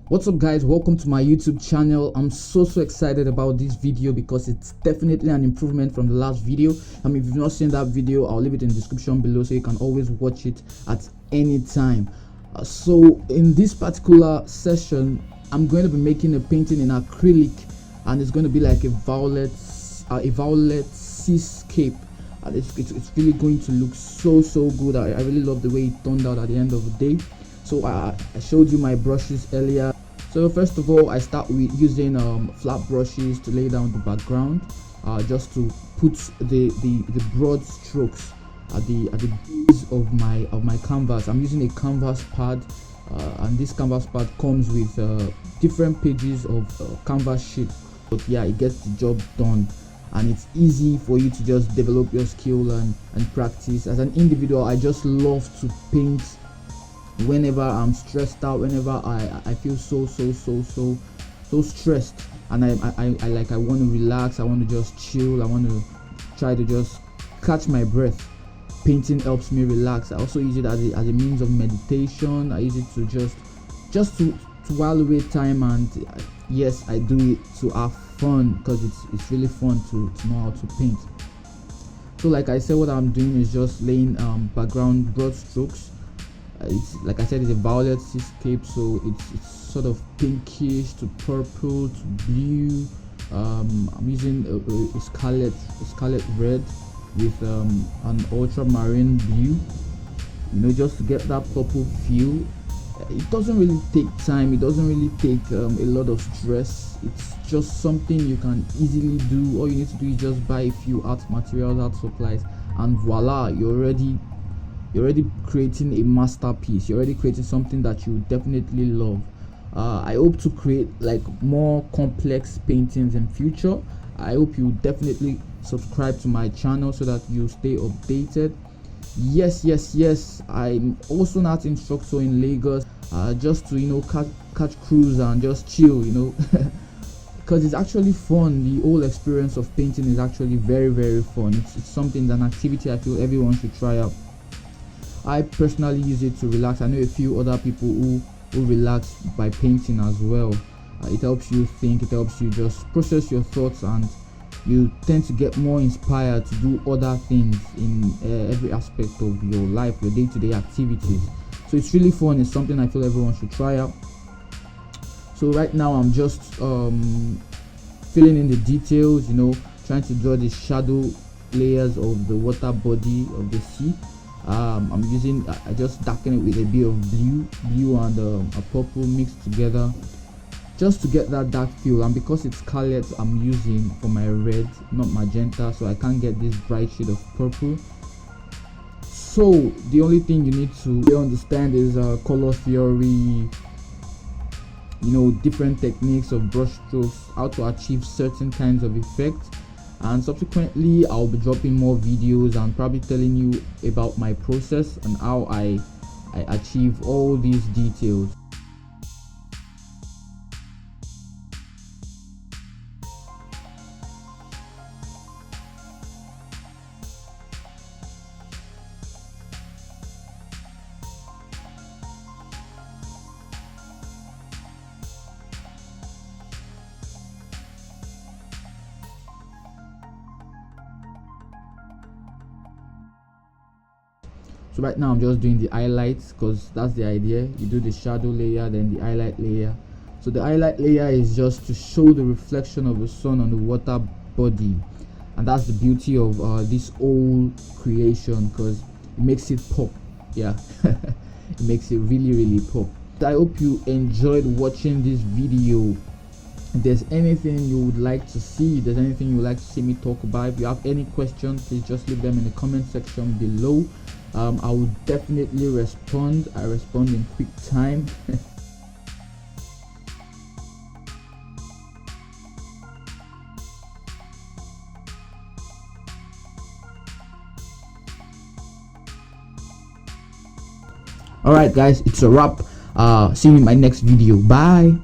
What's up guys, welcome to my YouTube channel. I'm so excited about this video because it's definitely an improvement from the last video. If you've not seen that video, I'll leave it in the description below so you can always watch it at any time. So in this particular session, I'm going to be making a painting in acrylic, and it's going to be like a violet seascape. It's really going to look so good. I really love the way it turned out at the end of the day. So I showed you my brushes earlier. So first of all, I start with using flat brushes to lay down the background, just to put the broad strokes at the base of my canvas. I'm using a canvas pad, and this canvas pad comes with different pages of canvas sheet. But yeah, it gets the job done, and it's easy for you to just develop your skill and practice. As an individual, I just love to paint whenever I'm stressed out, whenever I feel so stressed, and I want to relax, I want to just chill, I want to try to just catch my breath. Painting helps me relax. I also use it as a means of meditation. I use it to just to while away time, and yes, I do it to have fun because it's really fun to know how to paint. So like I said, what I'm doing is just laying background broad strokes. It's like I said, it's a violet seascape, so it's sort of pinkish to purple to blue. I'm using a scarlet red with an ultramarine blue, just to get that purple feel. It doesn't really take time, it doesn't really take a lot of stress. It's just something you can easily do. All you need to do is just buy a few art materials, art supplies, and voila, you're already creating a masterpiece. You're already creating something that you definitely love. I hope to create like more complex paintings in future. I hope you definitely subscribe to my channel so that you stay updated. Yes, I'm also an art instructor in Lagos, just to catch cruise and just chill, because it's actually fun. The whole experience of painting is actually very fun. It's something, an activity I feel everyone should try out. I personally use it to relax. I know a few other people who relax by painting as well. It helps you think, it helps you just process your thoughts, and you tend to get more inspired to do other things in every aspect of your life, your day-to-day activities. So it's really fun. It's something I feel everyone should try out. So right now I'm just filling in the details, trying to draw the shadow layers of the water body of the sea. I just darken it with a bit of blue and a purple mixed together, just to get that dark feel. And because it's scarlet I'm using for my red, not magenta, so I can't get this bright shade of purple. So the only thing you need to understand is color theory, different techniques of brush strokes, how to achieve certain kinds of effects. And subsequently I'll be dropping more videos and probably telling you about my process and how I achieve all these details. So right now I'm just doing the highlights because that's the idea. You do the shadow layer, then the highlight layer. So the highlight layer is just to show the reflection of the sun on the water body, and that's the beauty of this whole creation, because it makes it pop. Yeah, it makes it really pop. I hope you enjoyed watching this video. If there's anything you would like to see, if there's anything you would like to see me talk about, if you have any questions, please just leave them in the comment section below. I will definitely respond. I respond in quick time. Alright guys, it's a wrap. See you in my next video. Bye.